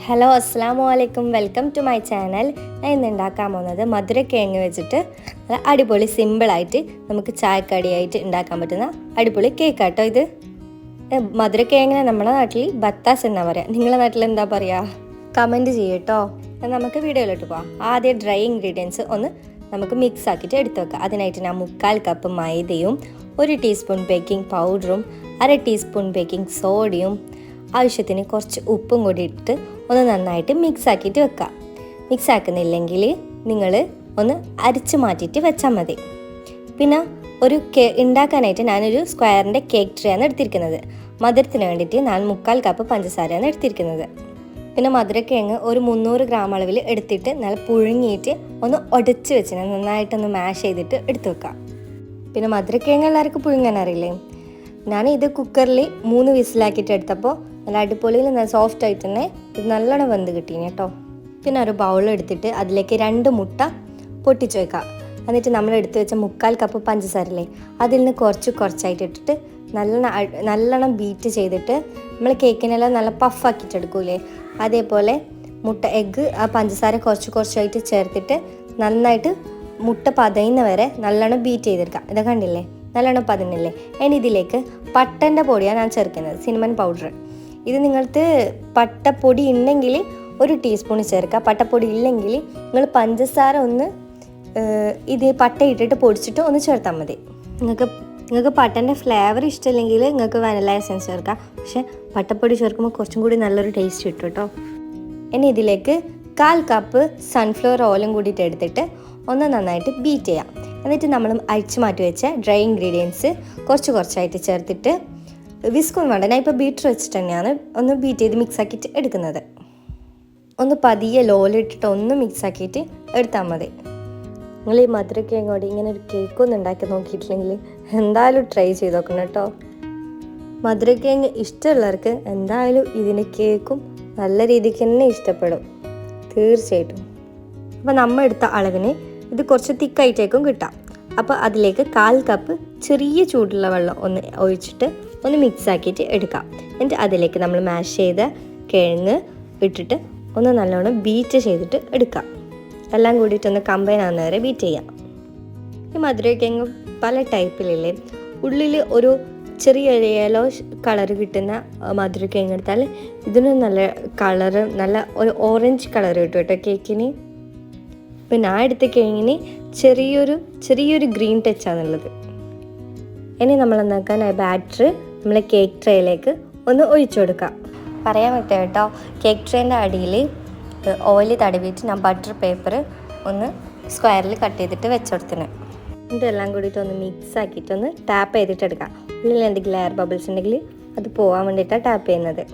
Hello അസ്സലാമു അലൈക്കും, welcome to my channel. ഞാൻ ഇന്ന് ഉണ്ടാക്കാൻ പോകുന്നത് മധുരക്കിഴങ്ങ് വെച്ചിട്ട് നല്ല അടിപൊളി സിമ്പിളായിട്ട് നമുക്ക് ചായക്കടിയായിട്ട് ഉണ്ടാക്കാൻ പറ്റുന്ന അടിപൊളി കേക്കാട്ടോ. ഇത് മധുരക്കിഴങ്ങിനെ നമ്മുടെ നാട്ടിൽ ബത്താസ് എന്നാ പറയുക. നിങ്ങളുടെ നാട്ടിൽ എന്താ പറയുക? കമൻറ്റ് ചെയ്യട്ടോ. നമുക്ക് വീഡിയോയിലോട്ട് പോകാം. ആദ്യം ഡ്രൈ ഇൻഗ്രീഡിയൻസ് ഒന്ന് നമുക്ക് മിക്സ് ആക്കിയിട്ട് എടുത്ത് വെക്കാം. അതിനായിട്ട് ഞാൻ 1/4 കപ്പ് മൈദയും 1 ടീസ്പൂൺ ബേക്കിംഗ് പൗഡറും 1/2 ടീസ്പൂൺ ബേക്കിംഗ് സോഡയും ആവശ്യത്തിന് കുറച്ച് ഉപ്പും കൂടി ഇട്ട് ഒന്ന് നന്നായിട്ട് മിക്സ് ആക്കിയിട്ട് വെക്കുക. മിക്സ് ആക്കുന്നില്ലെങ്കിൽ നിങ്ങൾ ഒന്ന് അരിച്ച് മാറ്റിയിട്ട് വെച്ചാൽ മതി. പിന്നെ ഒരു ഉണ്ടാക്കാനായിട്ട് ഞാനൊരു സ്ക്വയറിൻ്റെ കേക്ക് ട്രേ ആണ് എടുത്തിരിക്കുന്നത്. മധുരത്തിന് വേണ്ടിയിട്ട് ഞാൻ 1/4 കപ്പ് പഞ്ചസാരയാണ് എടുത്തിരിക്കുന്നത്. പിന്നെ മധുരക്കിഴങ്ങ് ഒരു 300 ഗ്രാം അളവിൽ എടുത്തിട്ട് നല്ല പുഴുങ്ങിയിട്ട് ഒന്ന് ഉടച്ച് വെച്ച് നന്നായിട്ടൊന്ന് മാഷ് ചെയ്തിട്ട് എടുത്ത് വെക്കാം. പിന്നെ മധുരക്കിഴങ്ങ് എല്ലാവർക്കും പുഴുങ്ങാൻ അറിയില്ലേ? ഞാൻ ഇത് കുക്കറിൽ 3 വിസിലാക്കിയിട്ട് എടുത്തപ്പോൾ നല്ല അടിപൊളിയിൽ നല്ല സോഫ്റ്റ് ആയിട്ട് തന്നെ ഇത് നല്ലോണം വെന്ത് കിട്ടീന് കേട്ടോ. പിന്നെ ഒരു ബൗൾ എടുത്തിട്ട് അതിലേക്ക് 2 മുട്ട പൊട്ടിച്ച് വെക്കാം. എന്നിട്ട് നമ്മൾ എടുത്ത് വെച്ച 1/4 കപ്പ് പഞ്ചസാരല്ലേ അതിൽ നിന്ന് കുറച്ചായിട്ട് ഇട്ടിട്ട് നല്ലോണം ബീറ്റ് ചെയ്തിട്ട് നമ്മൾ കേക്കിനെല്ലാം നല്ല പഫാക്കിയിട്ട് എടുക്കൂലേ, അതേപോലെ എഗ്ഗ് ആ പഞ്ചസാര കുറച്ചായിട്ട് ചേർത്തിട്ട് നന്നായിട്ട് മുട്ട പതയുന്ന വരെ നല്ലോണം ബീറ്റ് ചെയ്തെടുക്കാം. ഇത് കണ്ടില്ലേ, നല്ലോണം പതിനില്ലേ. ഇനി ഇതിലേക്ക് പട്ടൻ്റെ പൊടിയാണ് ഞാൻ ചേർക്കുന്നത്, സിനമൺ പൗഡർ. ഇത് നിങ്ങൾക്ക് പട്ടപ്പൊടി ഉണ്ടെങ്കിൽ 1 ടീസ്പൂൺ ചേർക്കുക. പട്ടപ്പൊടി ഇല്ലെങ്കിൽ നിങ്ങൾ പഞ്ചസാര ഒന്ന് ഇത് പട്ട ഇട്ടിട്ട് പൊടിച്ചിട്ട് ഒന്ന് ചേർത്താൽ മതി. നിങ്ങൾക്ക് പട്ടൻ്റെ ഫ്ലേവർ ഇഷ്ടമില്ലെങ്കിൽ നിങ്ങൾക്ക് വാനില എസൻസ് ചേർക്കാം. പക്ഷേ പട്ടപ്പൊടി ചേർക്കുമ്പോൾ കുറച്ചും കൂടി നല്ലൊരു ടേസ്റ്റ് കിട്ടും കേട്ടോ. ഇനി ഇതിലേക്ക് 1/4 കപ്പ് സൺഫ്ലവർ ഓയിലും കൂടിയിട്ട് എടുത്തിട്ട് ഒന്ന് നന്നായിട്ട് ബീറ്റ് ചെയ്യാം. എന്നിട്ട് നമ്മൾ അരിച്ച് മാറ്റി വെച്ച ഡ്രൈ ഇൻഗ്രീഡിയൻസ് കുറച്ചായിട്ട് ചേർത്തിട്ട് വിസ്കൊന്നും വേണ്ട, ഞാൻ ഇപ്പോൾ ബീറ്റർ വെച്ചിട്ട് തന്നെയാണ് ഒന്ന് ബീറ്റ് ചെയ്ത് മിക്സ് ആക്കിയിട്ട് എടുക്കുന്നത്. ഒന്ന് പതിയെ ലോലിട്ടിട്ട് ഒന്ന് മിക്സ് ആക്കിയിട്ട് എടുത്താൽ മതി. നിങ്ങൾ ഈ മധുരക്കിഴങ്ങോട് ഇങ്ങനെ ഒരു കേക്കൊന്നും ഉണ്ടാക്കി നോക്കിയിട്ടില്ലെങ്കിൽ എന്തായാലും ട്രൈ ചെയ്ത് നോക്കണം കേട്ടോ. മധുരക്കിഴങ്ങ് ഇഷ്ടമുള്ളവർക്ക് എന്തായാലും ഇതിൻ്റെ കേക്കും നല്ല രീതിക്ക് തന്നെ ഇഷ്ടപ്പെടും തീർച്ചയായിട്ടും. അപ്പോൾ നമ്മൾ എടുത്ത അളവിന് ഇത് കുറച്ച് തിക്കായിട്ടേക്കും കിട്ടാം. അപ്പോൾ അതിലേക്ക് 1/4 കപ്പ് ചെറിയ ചൂടുള്ള വെള്ളം ഒന്ന് ഒഴിച്ചിട്ട് ഒന്ന് മിക്സ് ആക്കിയിട്ട് എടുക്കാം. എന്നിട്ട് അതിലേക്ക് നമ്മൾ മാഷ് ചെയ്ത കിഴങ്ങ് ഇട്ടിട്ട് ഒന്ന് നല്ലോണം ബീറ്റ് ചെയ്തിട്ട് എടുക്കാം. എല്ലാം കൂടിയിട്ടൊന്ന് കമ്പൈൻ ആകുന്ന വരെ ബീറ്റ് ചെയ്യാം. ഈ മധുരക്കിഴങ്ങ് പല ടൈപ്പിലില്ലേ, ഉള്ളിൽ ഒരു ചെറിയ യെല്ലോ കളർ കിട്ടുന്ന മധുരക്കിഴങ്ങ് എടുത്താൽ ഇതിന് നല്ല കളറ്, നല്ല ഒരു ഓറഞ്ച് കളർ കിട്ടും കേട്ടോ കേക്കിന്. ഇപ്പം ഞാൻ എടുത്ത കിഴങ്ങിന് ചെറിയൊരു ഗ്രീൻ ടച്ചാണുള്ളത്. ഇനി നമ്മൾ എന്താക്കാൻ ബാറ്റർ നമ്മൾ കേക്ക് ട്രേയിലേക്ക് ഒന്ന് ഒഴിച്ചു കൊടുക്കാം. പറയാൻ പറ്റും കേട്ടോ, കേക്ക് ട്രേൻ്റെ അടിയിൽ ഓയിൽ തടവിയിട്ട് ഞാൻ ബട്ടർ പേപ്പർ ഒന്ന് സ്ക്വയറിൽ കട്ട് ചെയ്തിട്ട് വെച്ചുകൊടുത്തിന്. ഇതെല്ലാം കൂടിയിട്ട് ഒന്ന് മിക്സ് ആക്കിയിട്ടൊന്ന് ടാപ്പ് ചെയ്തിട്ട് എടുക്കാം. ഉള്ളിൽ എന്തെങ്കിലും എയർ ബബിൾസ് ഉണ്ടെങ്കിൽ അത് പോകാൻ വേണ്ടിയിട്ടാണ് ടാപ്പ് ചെയ്യുന്നത്.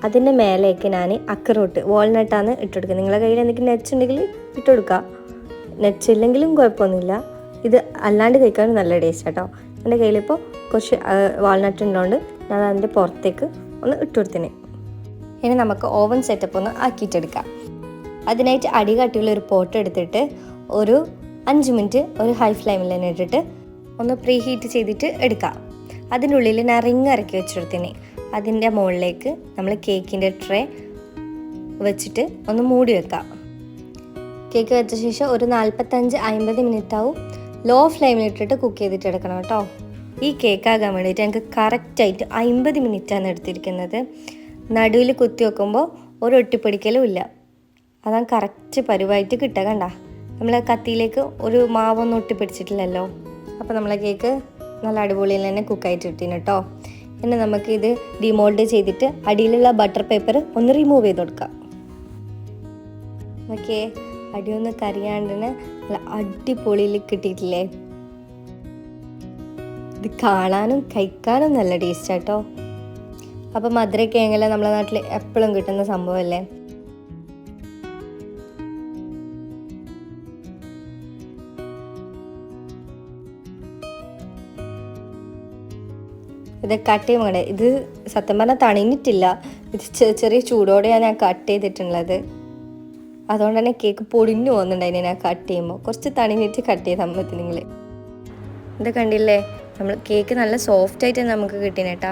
അതിൻ്റെ മേലേക്ക് ഞാൻ അക്രോട്ട് വാൾനട്ടാണ് ഇട്ടുകൊടുക്കുക. നിങ്ങളുടെ കയ്യിൽ എന്തെങ്കിലും നെറ്റ്സ് ഉണ്ടെങ്കിൽ ഇട്ടുകൊടുക്കുക. നെറ്റ്സ് ഇല്ലെങ്കിലും കുഴപ്പമൊന്നുമില്ല. ഇത് അല്ലാണ്ട് കഴിക്കാനും നല്ല ടേസ്റ്റ് കേട്ടോ. എൻ്റെ കയ്യിലിപ്പോൾ കുറച്ച് വാൾനട്ട് ഉള്ളതുകൊണ്ട് ഞാൻ അതിൻ്റെ പുറത്തേക്ക് ഒന്ന് ഇട്ടുകൊടുത്തിന്. ഇനി നമുക്ക് ഓവൻ സെറ്റപ്പ് ഒന്ന് ആക്കിയിട്ടെടുക്കാം. അതിനായിട്ട് അടി കട്ടിയുള്ള ഒരു പോട്ട് എടുത്തിട്ട് ഒരു 5 മിനിറ്റ് ഒരു ഹൈ ഫ്ലെയിമിൽ തന്നെ ഇട്ടിട്ട് ഒന്ന് പ്രീ ഹീറ്റ് ചെയ്തിട്ട് എടുക്കാം. അതിൻ്റെ ഉള്ളിൽ ഞാൻ റിങ് ഇറക്കി വെച്ചെടുത്തിന്. അതിൻ്റെ മുകളിലേക്ക് നമ്മൾ കേക്കിൻ്റെ ട്രേ വെച്ചിട്ട് ഒന്ന് മൂടി വെക്കാം. കേക്ക് വെച്ച ശേഷം ഒരു 45-50 മിനിറ്റ് ആവും ലോ ഫ്ലെയിമിലിട്ടിട്ട് കുക്ക് ചെയ്തിട്ട് എടുക്കണം കേട്ടോ. ഈ കേക്കാകാൻ വേണ്ടിയിട്ട് എനിക്ക് കറക്റ്റായിട്ട് 50 മിനിറ്റാണ് എടുത്തിരിക്കുന്നത്. നടുവിൽ കുത്തി വെക്കുമ്പോൾ ഒരു ഒട്ടിപ്പിടിക്കലും ഇല്ല. അതാണ് കറക്റ്റ് പരുവായിട്ട് കിട്ടുക. കണ്ട, നമ്മൾ കത്തിയിലേക്ക് ഒരു മാവൊന്നും ഒട്ടിപ്പിടിച്ചിട്ടില്ലല്ലോ. അപ്പോൾ നമ്മളെ കേക്ക് നല്ല അടിപൊളിയിൽ തന്നെ കുക്കായിട്ട് കിട്ടീന് കേട്ടോ. ഇനി നമുക്കിത് ഡിമോൾഡ് ചെയ്തിട്ട് അടിയിലുള്ള ബട്ടർ പേപ്പർ ഒന്ന് റിമൂവ് ചെയ്ത് കൊടുക്കാം. ഓക്കെ, അടിയൊന്ന് കരിയാണ്ടിന് നല്ല അടിപൊളിയിൽ കിട്ടിയിട്ടില്ലേ? ഇത് കാണാനും കഴിക്കാനും നല്ല ടേസ്റ്റ് കേട്ടോ. അപ്പോൾ മധുരക്കിഴങ്ങെല്ലാം നമ്മളെ നാട്ടിൽ എപ്പോഴും കിട്ടുന്ന സംഭവമല്ലേ. ഇത് കട്ട് ചെയ്യുമ്പോൾ ഇത് സത്യം പറഞ്ഞാൽ തണിഞ്ഞിട്ടില്ല. ഇത് ചെറിയ ചൂടോടെയാണ് ഞാൻ കട്ട് ചെയ്തിട്ടുള്ളത്. അതുകൊണ്ട് തന്നെ കേക്ക് പൊടിഞ്ഞു പോകുന്നുണ്ടായിന് ഞാൻ കട്ട് ചെയ്യുമ്പോൾ. കുറച്ച് തണിഞ്ഞിട്ട് കട്ട് ചെയ്താൽ മതി നിങ്ങൾ. ഇത് കണ്ടില്ലേ, നമ്മൾ കേക്ക് നല്ല സോഫ്റ്റായിട്ട് നമുക്ക് കിട്ടിയേട്ടാ.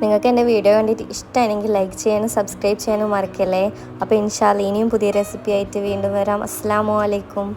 നിങ്ങൾക്ക് എൻ്റെ വീഡിയോ കണ്ടിട്ട് ഇഷ്ടമാണെങ്കിൽ ലൈക്ക് ചെയ്യാനും സബ്സ്ക്രൈബ് ചെയ്യാനും മറക്കല്ലേ. അപ്പോൾ ഇൻഷാ അല്ലാഹ് ഇനിയും പുതിയ റെസിപ്പി ആയിട്ട് വീണ്ടും വരാം. അസ്സലാമു അലൈക്കും.